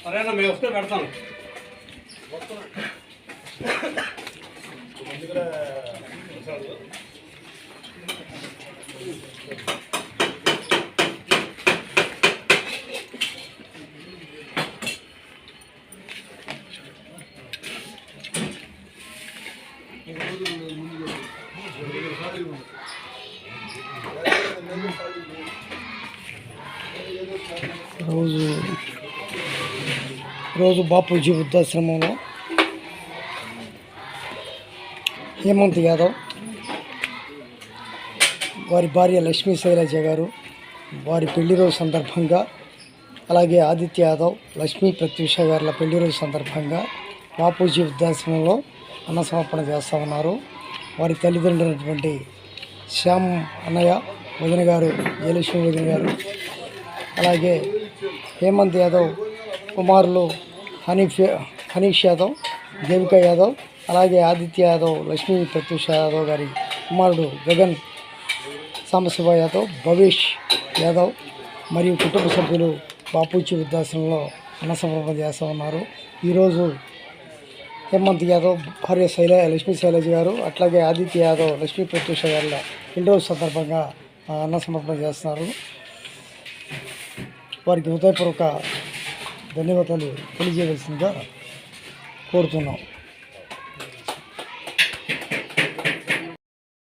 Arena మేము వస్తే పెడతాను. రోజు బాపూజీ వృద్ధాశ్రమంలో హేమంత్ యాదవ్ వారి భార్య లక్ష్మీ శైలజ గారు వారి పెళ్లి రోజు సందర్భంగా, అలాగే ఆదిత్య యాదవ్ లక్ష్మీ ప్రత్యూష గారుల పెళ్లి రోజు సందర్భంగా బాపూజీ వృద్ధాశ్రమంలో అన్న సమర్పణ చేస్తూ ఉన్నారు. వారి తల్లిదండ్రులైనటువంటి శ్యామ్ అన్నయ్య, వదిన గారు జయలక్ష్మి వదిన గారు, అలాగే హేమంత్ యాదవ్ కుమారులు హనీష్ యాదవ్, దేవిక యాదవ్, అలాగే ఆదిత్య యాదవ్ లక్ష్మీ ప్రత్యూష యాదవ్ గారి కుమారుడు గగన్ సాంబశివ యాదవ్, భవేష్ యాదవ్ మరియు కుటుంబ సభ్యులు బాపూజీ వృద్ధాశ్రమంలో అన్న సమర్పణ చేస్తూ ఉన్నారు. ఈరోజు హేమంత్ యాదవ్ భార్య లక్ష్మీ శైలజ గారు, అట్లాగే ఆదిత్య యాదవ్ లక్ష్మీ ప్రత్యూష గారుల పెళ్లి రోజు సందర్భంగా అన్న సమర్పణ చేస్తున్నారు. వారికి హృదయపూర్వక ధన్యవాదాలు తెలియజేయవలసిందిగా కోరుతున్నాం.